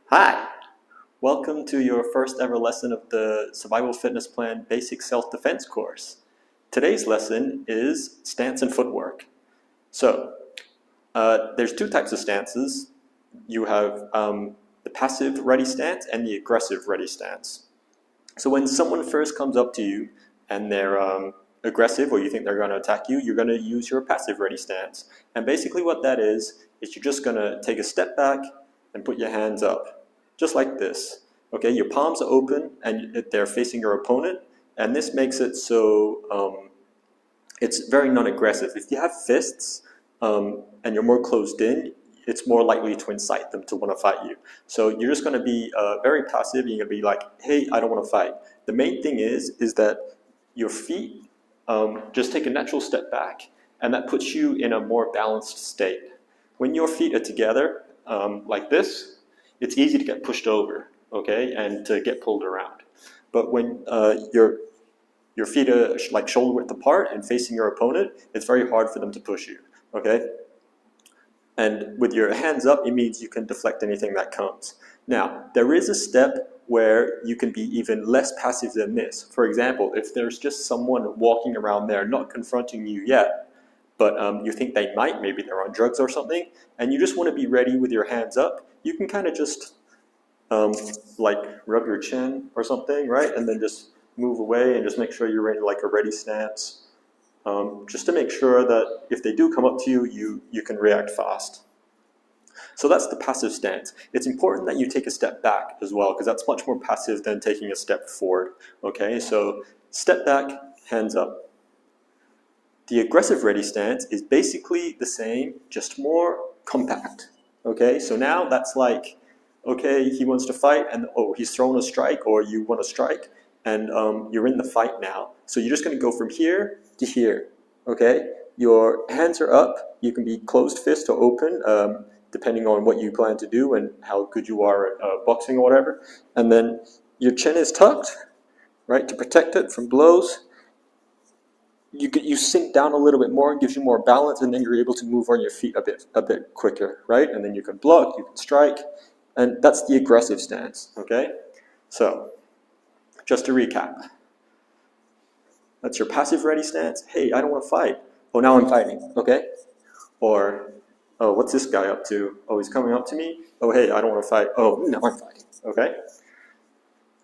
Hi! Welcome to your first ever lesson of the Survival Fitness Plan Basic Self-Defense course. Today's lesson is stance and footwork. So, there's two types of stances. You have the passive ready stance and the aggressive ready stance. So when someone first comes up to you and they're aggressive or you think they're going to attack you, you're going to use your passive ready stance. And basically what that is you're just going to take a step back and put your hands up, just like this. Okay, your palms are open and they're facing your opponent, and this makes it so it's very non-aggressive. If you have fists and you're more closed in, it's more likely to incite them to want to fight you. So you're just going to be very passive. You're going to be like, hey, I don't want to fight. The main thing is that your feet just take a natural step back, and that puts you in a more balanced state. When your feet are together like this, it's easy to get pushed over, okay, and to get pulled around. But when your feet are like shoulder width apart and facing your opponent, it's very hard for them to push you, okay? And with your hands up, it means you can deflect anything that comes. Now, there is a step where you can be even less passive than this. For example, if there's just someone walking around there not confronting you yet, but you think they might, maybe they're on drugs or something, and you just want to be ready with your hands up, you can kind of just like rub your chin or something, right? And then just move away and just make sure you're in like a ready stance. Just to make sure that if they do come up to you, you can react fast. So that's the passive stance. It's important that you take a step back as well, because that's much more passive than taking a step forward. Okay, so step back, hands up. The aggressive ready stance is basically the same, just more compact. Okay, so now that's like, okay, he wants to fight, and oh, he's throwing a strike, or you want to strike, and you're in the fight now. So you're just going to go from here to here, okay? Your hands are up. You can be closed fist or open, depending on what you plan to do and how good you are at boxing or whatever. And then your chin is tucked, right, to protect it from blows. You sink down a little bit more, it gives you more balance, and then you're able to move on your feet a bit quicker, right? And then you can block, you can strike, and that's the aggressive stance, okay? So, just to recap, that's your passive ready stance. Hey, I don't want to fight. Oh, now I'm fighting, okay? Or, oh, what's this guy up to? Oh, he's coming up to me? Oh, hey, I don't want to fight. Oh, now I'm fighting, okay?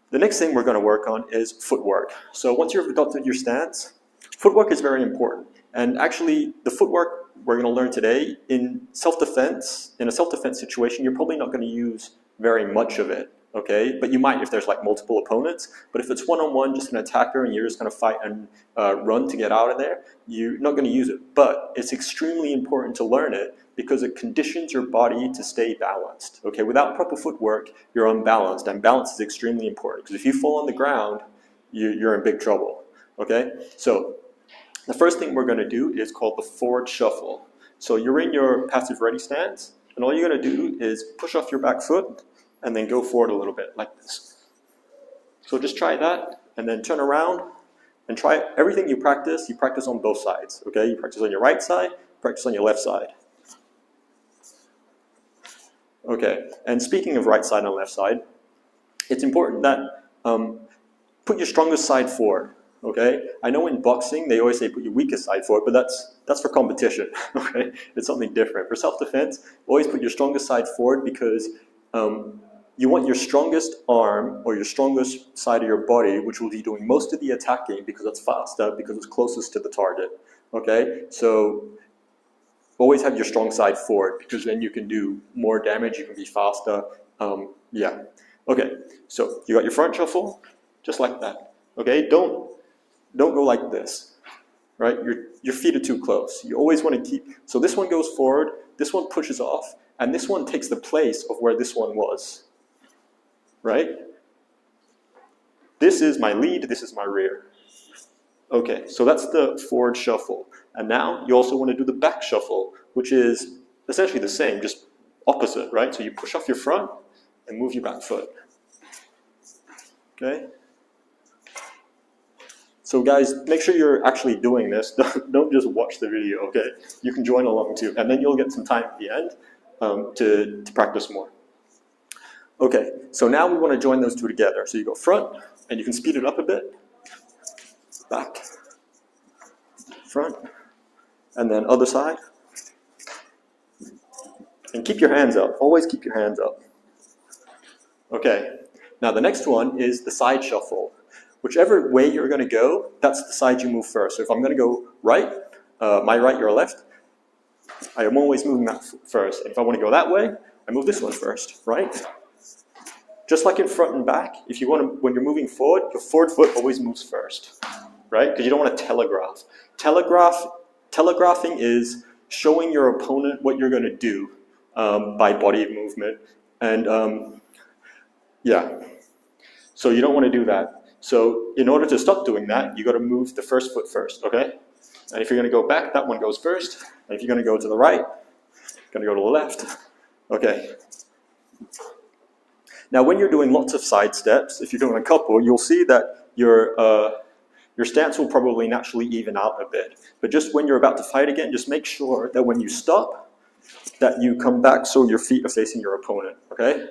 The next thing we're going to work on is footwork. So once you've adopted your stance, footwork is very important. And actually, the footwork we're going to learn today, in a self-defense situation, you're probably not going to use very much of it, okay? But you might if there's like multiple opponents. But if it's one-on-one, just an attacker, and you're just going to fight and run to get out of there, you're not going to use it. But it's extremely important to learn it because it conditions your body to stay balanced, okay? Without proper footwork, you're unbalanced, and balance is extremely important because if you fall on the ground, you're in big trouble, okay? So the first thing we're going to do is called the forward shuffle. So you're in your passive ready stance, and all you're going to do is push off your back foot and then go forward a little bit like this. So just try that, and then turn around and try everything you practice on both sides, okay? You practice on your right side, practice on your left side. Okay, and speaking of right side and left side, it's important that put your strongest side forward. Okay, I know in boxing they always say put your weakest side forward, but that's for competition. Okay, it's something different. For self-defense, always put your strongest side forward because you want your strongest arm or your strongest side of your body, which will be doing most of the attacking because it's faster, because it's closest to the target. Okay, so always have your strong side forward because then you can do more damage. You can be faster. Yeah. Okay, so you got your front shuffle, just like that. Okay, don't go like this, right? Your feet are too close. You always want to keep, so this one goes forward, this one pushes off, and this one takes the place of where this one was, right? This is my lead, this is my rear. Okay, so that's the forward shuffle. And now you also want to do the back shuffle, which is essentially the same, just opposite, right? So you push off your front and move your back foot. Okay? So guys, make sure you're actually doing this. Don't just watch the video, okay? You can join along too, and then you'll get some time at the end to practice more. Okay, so now we want to join those two together. So you go front, and you can speed it up a bit. Back, front, and then other side. And keep your hands up. Always keep your hands up. Okay, now the next one is the side shuffle. Whichever way you're going to go, that's the side you move first. So if I'm going to go right, my right, your left, I am always moving that first. And if I want to go that way, I move this one first, right? Just like in front and back, if you want to, when you're moving forward, your forward foot always moves first, right? Because you don't want to telegraph. Telegraphing is showing your opponent what you're going to do by body movement. And yeah, so you don't want to do that. So in order to stop doing that, you got to move the first foot first, okay? And if you're going to go back, that one goes first. And if you're going to go to the right, you're going to go to the left. Okay. Now, when you're doing lots of side steps, if you're doing a couple, you'll see that your stance will probably naturally even out a bit. But just when you're about to fight again, just make sure that when you stop, that you come back so your feet are facing your opponent, okay?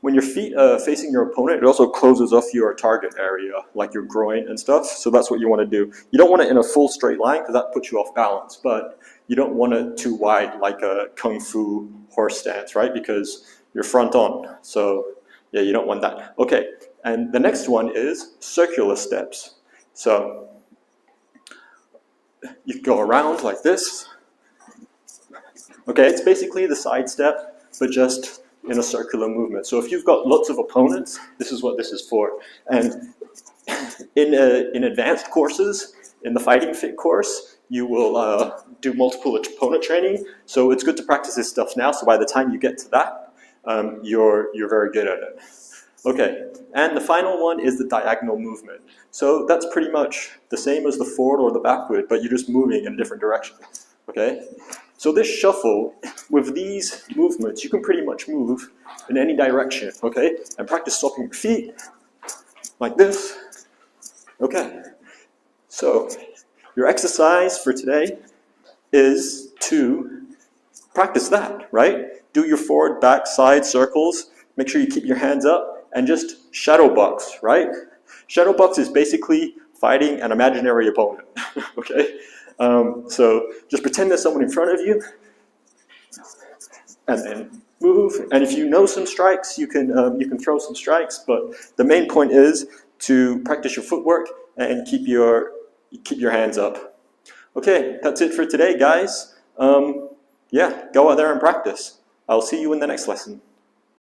When your feet are facing your opponent, it also closes off your target area, like your groin and stuff. So that's what you want to do. You don't want it in a full straight line because that puts you off balance, but you don't want it too wide like a kung fu horse stance, right? Because you're front on. So yeah, you don't want that. Okay, and the next one is circular steps. So you go around like this. Okay, it's basically the side step, but just in a circular movement. So if you've got lots of opponents, this is what this is for. And in advanced courses, in the Fighting Fit course, you will do multiple opponent training. So it's good to practice this stuff now, so by the time you get to that, you're very good at it. Okay, and the final one is the diagonal movement. So that's pretty much the same as the forward or the backward, but you're just moving in a different direction. Okay? So this shuffle, with these movements, you can pretty much move in any direction, okay? And practice stopping your feet, like this. Okay, so your exercise for today is to practice that, right? Do your forward, back, side circles. Make sure you keep your hands up and just shadow box, right? Shadow box is basically fighting an imaginary opponent, okay? So just pretend there's someone in front of you and then move. And if you know some strikes, you can throw some strikes, but the main point is to practice your footwork and keep your hands up. Okay, that's it for today, guys. Yeah, go out there and practice. I'll see you in the next lesson.